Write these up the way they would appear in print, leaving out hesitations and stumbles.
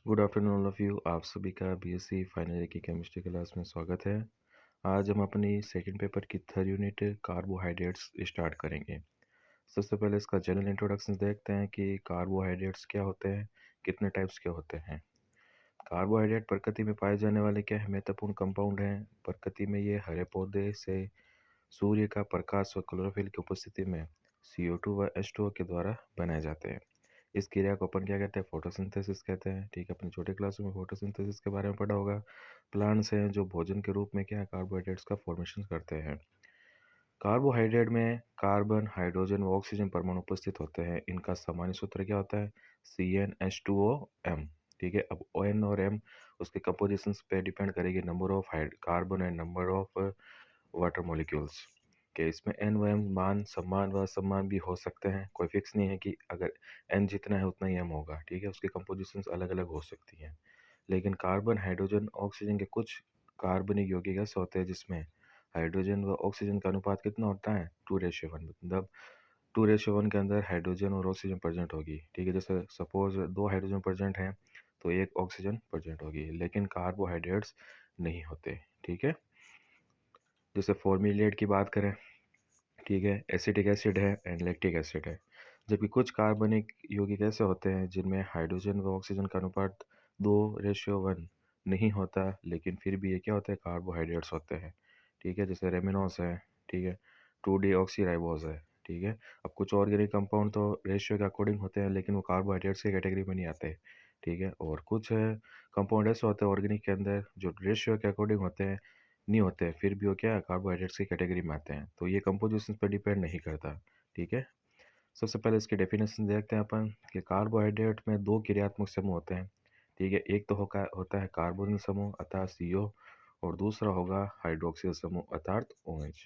Good afternoon all of you. आप सभी का बीएससी फाइनल ईयर की केमिस्ट्री क्लास में स्वागत है। आज हम अपनी सेकंड पेपर की थर्ड यूनिट कार्बोहाइड्रेट्स स्टार्ट करेंगे। सबसे पहले इसका जनरल इंट्रोडक्शन देखते हैं कि कार्बोहाइड्रेट्स क्या होते हैं, कितने टाइप्स के होते हैं। कार्बोहाइड्रेट प्रकृति में पाए जाने वाले क्या महत्वपूर्ण कंपाउंड हैं। प्रकृति में ये हरे पौधे से सूर्य का प्रकाश और क्लोरोफिल की उपस्थिति में CO2 व H2O के द्वारा बनाए जाते हैं। इस क्रिया को अपन क्या कहते हैं, फोटोसिंथेसिस कहते हैं। ठीक है, अपने छोटे क्लासों में फोटोसिंथेसिस के बारे में पढ़ा होगा। प्लांट्स हैं जो भोजन के रूप में क्या है, कार्बोहाइड्रेट्स का फॉर्मेशन करते हैं। कार्बोहाइड्रेट में कार्बन, हाइड्रोजन व ऑक्सीजन परमाणु उपस्थित होते हैं। इनका सामान्य सूत्र क्या होता है, CnH2OM। ठीक है, अब ON और M उसके कंपोजिशन पे डिपेंड करेगी, number of carbon and number of water molecules के। इसमें एन व एम मान समान व असमान भी हो सकते हैं। कोई फिक्स नहीं है कि अगर एन जितना है उतना ही एम होगा। ठीक है, उसकी कंपोजिशंस अलग अलग हो सकती हैं। लेकिन कार्बन, हाइड्रोजन, ऑक्सीजन के कुछ कार्बनिक यौगिक ऐसे होते हैं जिसमें हाइड्रोजन व ऑक्सीजन का अनुपात कितना होता है, 2:1। मतलब 2:1 के अंदर हाइड्रोजन और ऑक्सीजन प्रेजेंट होगी। ठीक है, जैसे सपोज 2 हाइड्रोजन प्रेजेंट हैं तो 1 ऑक्सीजन प्रेजेंट होगी। लेकिन कार्बोहाइड्रेट्स नहीं होते। ठीक है, जैसे फॉर्म्युलेट की बात करें, ठीक है, एसिटिक एसिड है एंड लैक्टिक एसिड है। जबकि कुछ कार्बनिक यौगिक ऐसे होते हैं जिनमें हाइड्रोजन व ऑक्सीजन का अनुपात 2:1 नहीं होता, लेकिन फिर भी ये क्या होते हैं, कार्बोहाइड्रेट्स होते हैं। ठीक है, जैसे रेमिनोस है। ठीक है, 2 डीऑक्सी है। ठीक है, अब कुछ ऑर्गेनिक कंपाउंड तो रेशियो के अकॉर्डिंग होते हैं लेकिन वो कार्बोहाइड्रेट्स की कैटेगरी में नहीं आते। ठीक है, और कुछ कंपाउंड ऐसे होते हैं ऑर्गेनिक के अंदर जो रेशियो के अकॉर्डिंग होते हैं, नहीं होते हैं, फिर भी वो क्या है, कार्बोहाइड्रेट्स की कैटेगरी में आते हैं। तो ये कंपोजिशन पर डिपेंड नहीं करता। ठीक है, सबसे पहले इसकी डेफिनेशन देखते हैं अपन कि कार्बोहाइड्रेट में दो क्रियात्मक समूह होते हैं। ठीक है, एक तो होता है कार्बोनिल समूह अर्थात CO, और दूसरा होगा हाइड्रोक्सिल समूह अर्थात OH।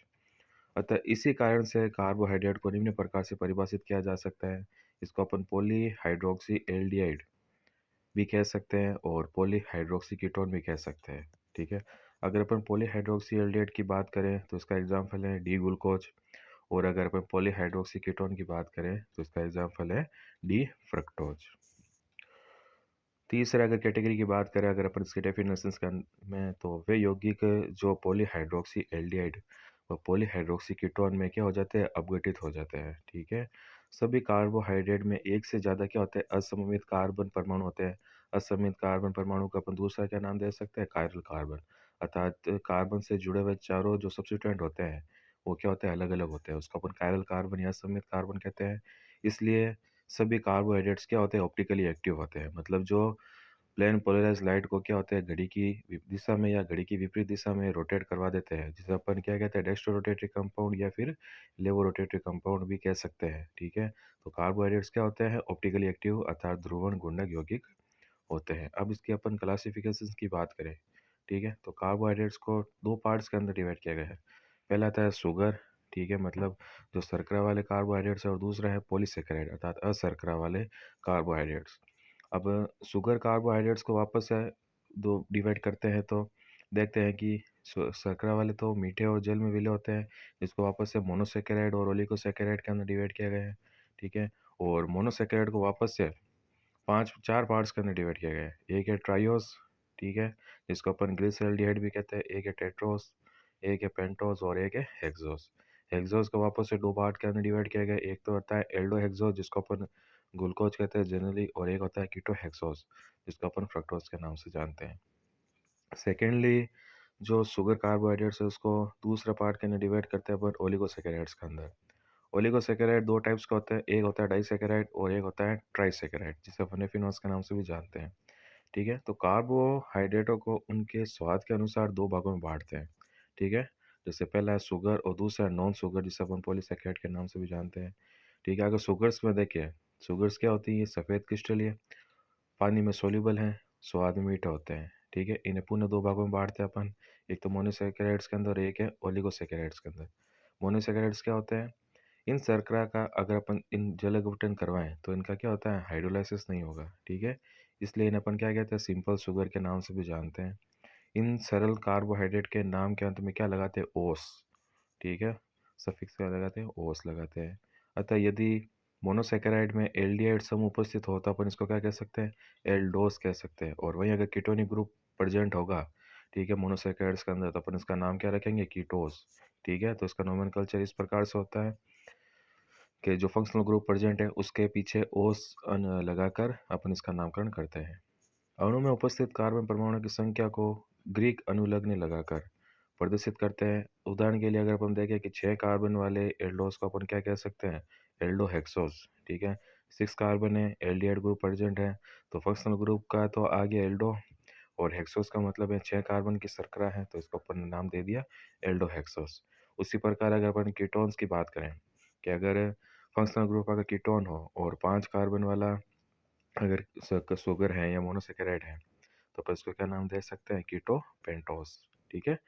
अतः इसी कारण से कार्बोहाइड्रेट को निम्न प्रकार से परिभाषित किया जा सकता है। इसको अपन पॉलीहाइड्रोक्सी एल्डिहाइड भी कह सकते हैं और पॉलीहाइड्रोक्सी कीटोन भी कह सकते हैं। ठीक है, अगर अपन पॉलीहाइड्रोक्सी एल्डिहाइड की बात करें तो इसका एग्जाम्पल है डी ग्लूकोज, और अगर अपन पॉलीहाइड्रोक्सी कीटोन की बात करें तो इसका एग्जाम्पल है डी फ्रक्टोज। तीसरा अगर कैटेगरी की बात करें, अगर अपन इसके डेफिनेशंस का में, तो वे यौगिक जो पॉलीहाइड्रोक्सी एल्डिहाइड व पॉलीहाइड्रोक्सी कीटोन में क्या हो जाते हैं, अपघटित हो जाते हैं। ठीक है, सभी कार्बोहाइड्रेट में एक से ज़्यादा क्या होते हैं, असममित कार्बन परमाणु होते हैं। असममित कार्बन परमाणु का अपन दूसरा क्या नाम दे सकते हैं, कायरल कार्बन। अर्थात कार्बन से जुड़े हुए चारों जो सब्स्टिट्यूएंट होते हैं वो क्या होते हैं, अलग अलग होते हैं। उसको अपन कायरल कार्बन या असममित कार्बन कहते हैं। इसलिए सभी कार्बोहाइड्रेट्स क्या होते हैं, ऑप्टिकली एक्टिव होते हैं। मतलब जो प्लेन पोलराइज लाइट को क्या होता है, घड़ी की दिशा में या घड़ी की विपरीत दिशा में रोटेट करवा देते हैं, जिसे अपन क्या कहते हैं, डेक्स्ट्रो रोटेटरी कंपाउंड या फिर लेवो रोटेटरी कंपाउंड भी कह सकते हैं। ठीक है, तो कार्बोहाइड्रेट्स क्या होते हैं, ऑप्टिकली एक्टिव अर्थात ध्रुवण गुंडक यौगिक होते हैं। अब इसकी अपन क्लासिफिकेशन की बात करें, ठीक है, तो कार्बोहाइड्रेट्स को दो पार्ट्स के अंदर डिवाइड किया गया है। पहला आता है शुगर। ठीक है, मतलब जो शर्करा वाले कार्बोहाइड्रेट्स है, और दूसरा है पॉलीसेकेराइड अर्थात अशर्करा वाले कार्बोहाइड्रेट्स। अब शुगर कार्बोहाइड्रेट्स को वापस से दो डिवाइड करते हैं तो देखते हैं कि शर्करा वाले तो मीठे और जल में विलय होते हैं, जिसको वापस से मोनोसेकेराइड और ओलिगोसेकेराइड के अंदर डिवाइड किया गया है। ठीक है, और मोनोसेकेराइड को वापस से चार पार्ट्स के अंदर डिवाइड किया गया है। एक है ट्राइओस, ठीक है, जिसको अपन ग्लिसरॉल्डिहाइड भी कहते हैं। एक है टेट्रोस, एक है पेंटोस और एक है हेक्सोस। हेक्सोस को वापस से दो पार्ट के अंदर डिवाइड किया गया है। एक तो होता है एल्डो हेक्सोस जिसको अपन ग्लूकोज कहते हैं जनरली, और एक होता है कीटो हेक्सोस जिसको अपन फ्रक्टोज के नाम से जानते हैं। सेकेंडली, जो शुगर कार्बोहाइड्रेट्स है उसको दूसरा पार्ट के अंदर डिवाइड करते हैं अपन ओलिगोसेकेराइड्स के अंदर। ओलिगोसेकेराइड दो टाइप्स का होता है, एक होता है डाइसेकेराइड और एक होता है ट्राइसेकेराइड, जिसे अपन एफिनोस के नाम से भी जानते हैं। ठीक है, तो कार्बोहाइड्रेटों को उनके स्वाद के अनुसार दो भागों में बांटते हैं। ठीक है, जैसे पहला है शुगर और दूसरा है नॉन शुगर, जिसे अपन पॉलीसेकेराइड के नाम से भी जानते हैं। ठीक है, अगर शुगर्स में देखिए, शुगर्स क्या होती है, ये सफ़ेद क्रिस्टल, पानी में सोल्यूबल हैं, स्वाद में मीठे होते हैं। ठीक है, इन्हें पुनः दो भागों में बांटते हैं अपन, एक तो मोनोसेकेराइड्स के अंदर और एक है ओलिगोसेकेराइड्स के अंदर। मोनोसेकेराइड्स क्या होते हैं, इन शर्करा का अगर अपन इन जल अवघटन करवाएं तो इनका क्या होता है, हाइड्रोलाइसिस नहीं होगा। ठीक है, इसलिए इन्हें अपन क्या कहते हैं, सिंपल शुगर के नाम से भी जानते हैं। इन सरल कार्बोहाइड्रेट के नाम के अंत में क्या लगाते हैं, ओस। ठीक है, सफिक्स क्या लगाते हैं, ओस लगाते हैं। अतः यदि मोनोसैकेराइड में एल्डिहाइड समूह उपस्थित हो तो अपन इसको क्या कह सकते हैं, एल्डोस कह सकते हैं। और वहीं अगर कीटोनिक ग्रुप प्रेजेंट होगा, ठीक है, मोनोसैकेराइड्स के अंदर, तो अपन इसका नाम क्या रखेंगे, कीटोस। ठीक है, तो इसका नोमेनक्लेचर इस प्रकार से होता है कि जो फंक्शनल ग्रुप प्रेजेंट है उसके पीछे ओस लगाकर अपन इसका नामकरण करते हैं। अणु में उपस्थित कार्बन परमाणु की संख्या को ग्रीक अनुलग्न लगाकर प्रदर्शित करते हैं। उदाहरण के लिए अगर अपन देखें कि 6 कार्बन वाले एल्डोस को अपन क्या कह सकते हैं, एल्डोहेक्सोस। ठीक है, 6 कार्बन है, एल्डिहाइड ग्रुप प्रेजेंट है, तो फंक्शनल ग्रुप का तो आ गया एल्डो, और हेक्सोस का मतलब है 6 कार्बन की शर्करा है, तो इसको अपन ने नाम दे दिया एल्डोहेक्सोस। उसी प्रकार अगर अपन कीटोन्स की बात करें कि अगर फंक्शनल ग्रुप अगर कीटोन हो और 5 कार्बन वाला अगर शुगर है या मोनोसेकेराइड है, तो अपन इसको क्या नाम दे सकते हैं, कीटो पेंटोस। ठीक है,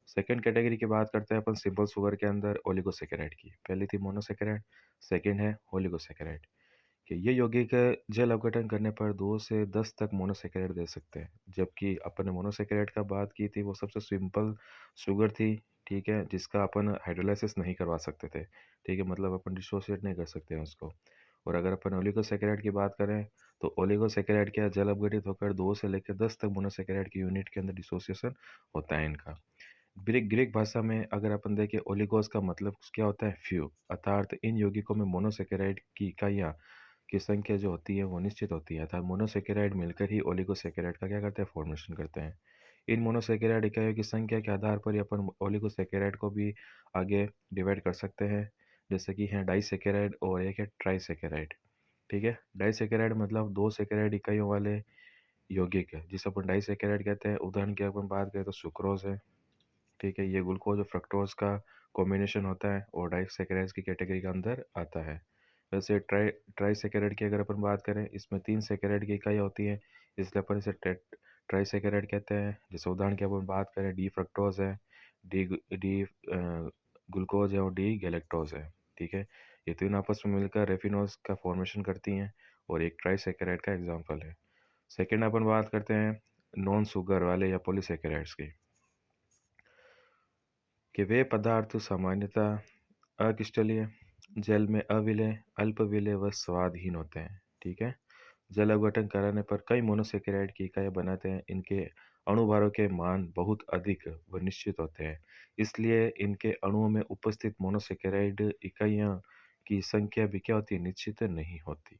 सेकेंड कैटेगरी की बात करते हैं अपन सिंपल शुगर के अंदर ओलिगोसेकेराइड की। पहली थी मोनोसेकेराइड, सेकेंड है ओलिगोसेकेराइड। कि ये यौगिक जल अपघटन करने पर 2 से 10 तक मोनोसेकेराइड दे सकते हैं। जबकि अपन ने मोनोसेकेराइड का बात की थी, वो सबसे सिंपल शुगर थी, ठीक है, जिसका अपन हाइड्रोलाइसिस नहीं करवा सकते थे। ठीक है, मतलब अपन डिसोसिएट नहीं कर सकते हैं उसको। और अगर अपन ओलिगोसेकेराइड की बात करें, तो ओलिगोसेकेराइड क्या जल अपघटित होकर 2 से लेकर 10 तक मोनोसेकेराइड की यूनिट के अंदर डिसोसिएशन होता है इनका। ग्रीक ग्रीक भाषा में अगर अपन देखें, ओलिगोस का मतलब क्या होता है, फ्यू, अर्थात इन यौगिकों में मोनोसेकेराइड की इकाइयाँ की संख्या जो होती है वो निश्चित होती है, अर्थात मोनोसेकेराइड मिलकर ही ओलिगोसेकेराइड का क्या करते हैं, फॉर्मेशन करते हैं। इन मोनोसेकेराइड इकाइयों की संख्या के आधार पर ही अपन ओलिगोसेकेराइड को भी आगे डिवाइड कर सकते हैं। जैसे कि है डाइसेकेराइड और एक है ट्राइसेकेराइड। ठीक है, डाइसेकेराइड मतलब 2 सेकेराइड इकाइयों वाले यौगिक है, जिसे अपन डाइसेकेराइड कहते हैं। उदाहरण की अपन बात करें तो सुक्रोज है। ठीक है, ये ग्लूकोज और फ्रक्टोज का कॉम्बिनेशन होता है और डाइसेकेराइड्स की कैटेगरी के अंदर आता है। वैसे ट्राइसेकेराइड की अगर अपन बात करें, इसमें 3 सेकेराइड की इकाइयाँ होती हैं, इसलिए अपन इसे ट्राइसेकेराइड कहते हैं। जैसे उदाहरण की अपन बात करें, डी फ्रक्टोज है, डी डी ग्लूकोज है और डी गैलेक्टोज है। ठीक है, ये तीन आपस में मिलकर रेफिनोज का फॉर्मेशन करती हैं और एक ट्राइसेकेराइड का एग्जाम्पल है। सेकेंड अपन बात करते हैं नॉन शुगर वाले या पॉलीसेकेराइड्स की, कि वे पदार्थ सामान्यतः अक्रिस्टलीय, जल में अविलेय, अल्पविलेय व स्वादहीन होते हैं। ठीक है, जल अपघटन कराने पर कई मोनोसेकेराइड की इकाइयाँ बनाते हैं। इनके अणुभारों के मान बहुत अधिक व निश्चित होते हैं, इसलिए इनके अणुओं में उपस्थित मोनोसेकेराइड इकाइयाँ की संख्या भी क्या होती है, निश्चित नहीं होती।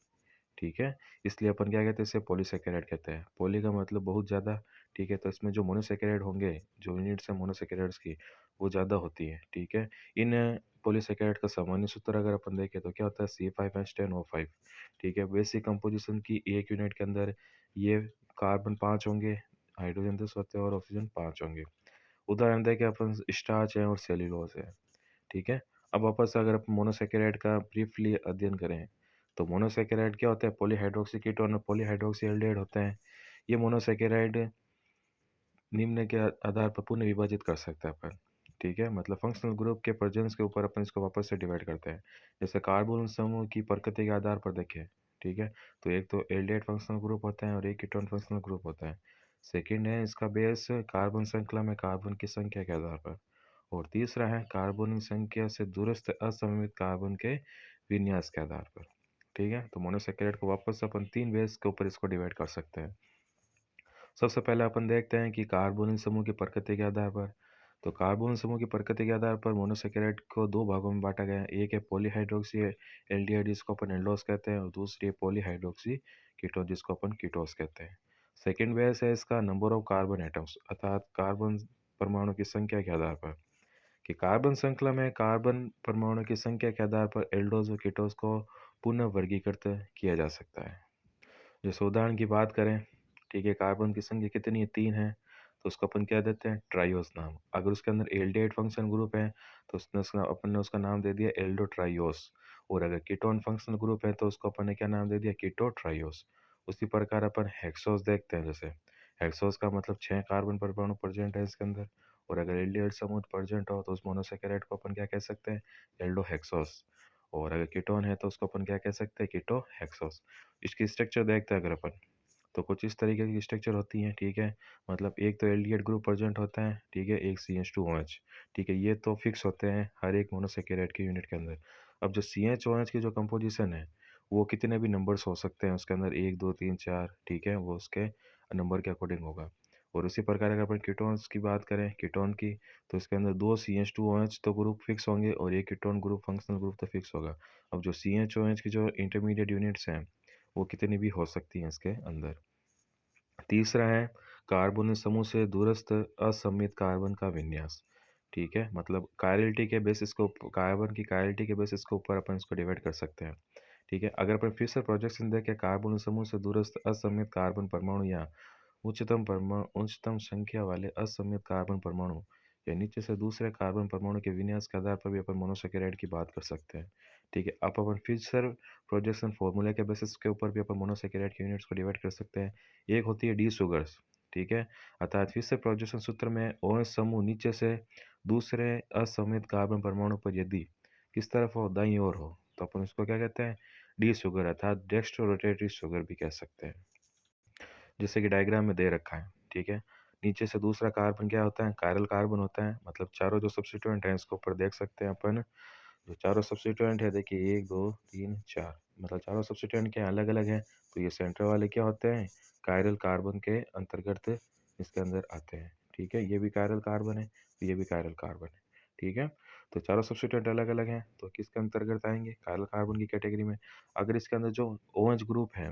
ठीक है, इसलिए अपन क्या कहते हैं, इसे पॉलीसेकेराइड कहते हैं। पॉली का मतलब बहुत ज़्यादा। ठीक है, तो इसमें जो मोनोसेकेराइड होंगे, जो यूनिट्स हैं मोनोसेकेराइड्स की, वो ज़्यादा होती है। ठीक है, इन पॉलीसेकेराइड का सामान्य सूत्र अगर अपन देखें तो क्या होता है, C5H10O5। ठीक है, बेसिक कंपोजिशन की एक यूनिट के अंदर ये कार्बन 5 होंगे, हाइड्रोजन 10 होते हैं और ऑक्सीजन 5 होंगे। उदाहरण दें कि अपन स्टार्च है और सेल्यूलोज है। ठीक है, अब वापस अगर अपन मोनोसेकेराइड का ब्रीफली अध्ययन करें, तो मोनोसेकेराइड क्या होता है, पॉलीहाइड्रोक्सी कीटोन और पॉलीहाइड्रोक्सी एल्डिहाइड होते हैं। ये मोनोसेकेराइड निम्न के आधार पर पुनः विभाजित कर सकते हैं अपन। ठीक है, मतलब फंक्शनल ग्रुप के प्रेजेंस के ऊपर अपन इसको वापस से डिवाइड करते हैं। जैसे कार्बन समूह की प्रकृति के आधार पर देखें, ठीक है, तो एक तो एल्डिहाइड फंक्शनल ग्रुप होता है और एक कीटोन फंक्शनल ग्रुप होता है। सेकंड है इसका बेस कार्बन श्रृंखला में कार्बन की संख्या के आधार पर। और तीसरा है कार्बन संख्या से दूरस्थ असममित कार्बन के विन्यास के आधार पर। ठीक है, तो मोनोसेकेराइड को वापस से अपन 3 बेस के ऊपर इसको डिवाइड कर सकते हैं। सबसे पहले अपन देखते हैं कि कार्बोनिल समूह की प्रकृति के आधार पर। तो कार्बोनिल समूह की प्रकृति के आधार पर मोनोसेकेराइड को 2 भागों में बांटा गया है। एक है पॉलीहाइड्रोक्सी एल्डिहाइड, जिसको अपन एल्डोस कहते हैं, और दूसरी है पॉलीहाइड्रोक्सी कीटोन, जिसको अपन कीटोस कहते हैं। सेकेंड बेस है इसका नंबर ऑफ कार्बन एटम्स, अर्थात कार्बन परमाणु की संख्या के आधार पर, कि कार्बन श्रृंखला में कार्बन परमाणु की संख्या के आधार पर एल्डोस और कीटोस को पुनः वर्गीकृत किया जा सकता है। जैसे उदाहरण की बात करें, ठीक है, कार्बन की संख्या कितनी है, 3 है, तो उसको अपन क्या देते हैं, ट्राइओस नाम। अगर उसके अंदर एल्डिहाइड फंक्शन ग्रुप है, तो अपन ने उसका नाम दे दिया एल्डो ट्राइओस। और अगर कीटोन फंक्शनल ग्रुप है, तो उसको अपन ने क्या नाम दे दिया, कीटो ट्राइओस। उसी प्रकार अपन हेक्सोस देखते हैं। जैसे हेक्सोस का मतलब 6 कार्बन परमाणु प्रेजेंट है इसके अंदर, और अगर एल्डिहाइड समूह प्रेजेंट हो तो उस मोनोसेकेराइड को अपन क्या कह सकते हैं, एल्डो हेक्सोस। और अगर कीटोन है तो उसको अपन क्या कह सकते हैं, कीटो हेक्सोस। इसकी स्ट्रक्चर देखते हैं अगर अपन, तो कुछ इस तरीके की स्ट्रक्चर होती है। ठीक है, मतलब एक तो एल्डिहाइड ग्रुप प्रेजेंट होता है, ठीक है, एक CH2OH। ठीक है, ये तो फिक्स होते हैं हर एक मोनोसेकेराइड के यूनिट के अंदर। अब जो CH OH की जो कंपोजिशन है, वो कितने भी नंबर्स हो सकते हैं उसके अंदर 1, 2, 3, 4 ठीक है? वो उसके नंबर के अकॉर्डिंग होगा। और उसी प्रकार अगर अपन कीटोन्स की बात करें, कीटोन की, तो इसके अंदर 2 CH2OH तो ग्रुप फिक्स होंगे और 1 कीटोन ग्रुप फंक्शनल ग्रुप तो फिक्स होगा। अब जो CHOH की जो इंटरमीडिएट यूनिट्स हैं, वो कितनी भी हो सकती हैं इसके अंदर। तीसरा है कार्बन समूह से दूरस्थ असममित कार्बन का विन्यास। ठीक है? मतलब कायरलिटी के बेसिस को कार्बन की कायरलिटी के बेसिस के ऊपर अपन इसको डिवाइड कर सकते हैं। ठीक है? अगर अपन फिर से प्रोजेक्शन देखें कार्बन समूह से दूरस्थ असममित कार्बन परमाणु या उच्चतम संख्या वाले असममित कार्बन परमाणु या नीचे से दूसरे कार्बन परमाणु के विन्यास के आधार पर भी अपन मोनोसैकेराइड की बात कर सकते हैं। ठीक है? अब अपन फिशर प्रोजेक्शन फॉर्मूला के बेसिस के ऊपर भी अपन मोनोसैकेराइड की यूनिट्स को डिवाइड कर सकते हैं। एक होती है डी सुगर्स, ठीक है? अर्थात फिशर प्रोजेक्शन सूत्र में OH समूह नीचे से दूसरे असममित कार्बन परमाणु पर यदि किस तरफ हो, दाईं ओर हो, तो अपन उसको क्या कहते हैं? डी सुगर अर्थात डेक्स्ट्रो रोटेटरी सुगर भी कह सकते हैं। जैसे कि डायग्राम में दे रखा है, ठीक है? नीचे से दूसरा कार्बन क्या होता है? कायरल कार्बन होता है, मतलब चारों जो सब्स्टिट्यूएंट हैं इसके ऊपर देख सकते हैं अपन। जो चारों सब्स्टिट्यूएंट है देखिए 1, 2, 3, 4 मतलब चारों सब्स्टिट्यूएंट क्या अलग-अलग हैं, तो ये सेंटर वाले क्या होते हैं? कायरल कार्बन के अंतर्गत इसके अंदर आते हैं, ठीक है? ये भी कायरल कार्बन है, तो ये भी कायरल कार्बन है, ठीक है? तो चारों सब्स्टिट्यूएंट अलग-अलग हैं, तो किसके अंतर्गत आएँगे? कायरल कार्बन की कैटेगरी में। अगर इसके अंदर जो OH ग्रुप है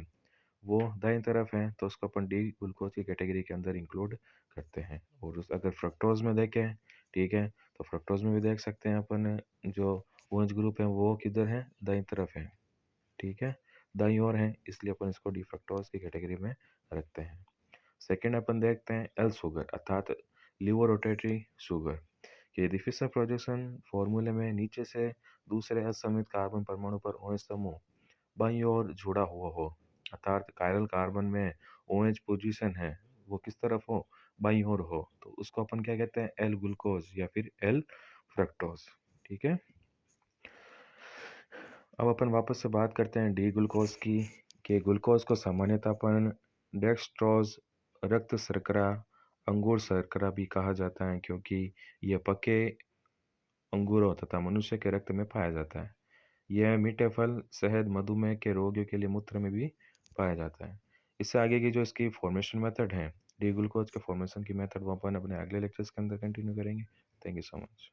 वो दाईं तरफ है तो उसको अपन डी ग्लूकोज की कैटेगरी के अंदर इंक्लूड करते हैं। और उस अगर फ्रक्टोज में देखें, ठीक है, तो फ्रक्टोज में भी देख सकते हैं अपन जो OH ग्रुप है वो किधर है, दाईं तरफ है, ठीक है, दाईं ओर है, इसलिए अपन इसको डी फ्रक्टोज की कैटेगरी में रखते हैं। सेकेंड अपन देखते हैं एल शुगर अर्थात लिवर रोटेटरी शुगर। यदि फिशर प्रोजेक्शन फॉर्मूले में नीचे से दूसरे असमित कार्बन परमाणु पर OH समूह बाईं ओर जुड़ा हुआ हो अर्थात कायरल कार्बन में OH पोजीशन है वो किस तरफ हो, बाईं ओर हो, तो उसको अपन क्या कहते हैं? एल ग्लूकोज या फिर एल फ्रक्टोज, ठीक है? अब अपन वापस से बात करते हैं डी ग्लूकोज की कि ग्लूकोज को सामान्यतः अपन डेक्सट्रोज, रक्त शर्करा, अंगूर शर्करा भी कहा जाता है क्योंकि यह पके अंगूरों तथा मनुष्य के रक्त में पाया जाता है। यह मीठे फल, शहद, मधुमेह के रोगियों के लिए मूत्र में भी पाया जाता है। इससे आगे की जो इसकी फॉर्मेशन मेथड है, डी ग्लूकोज के फॉर्मेशन की मेथड वो अपन अपने अगले लेक्चर्स के अंदर कंटिन्यू करेंगे। Thank you so much.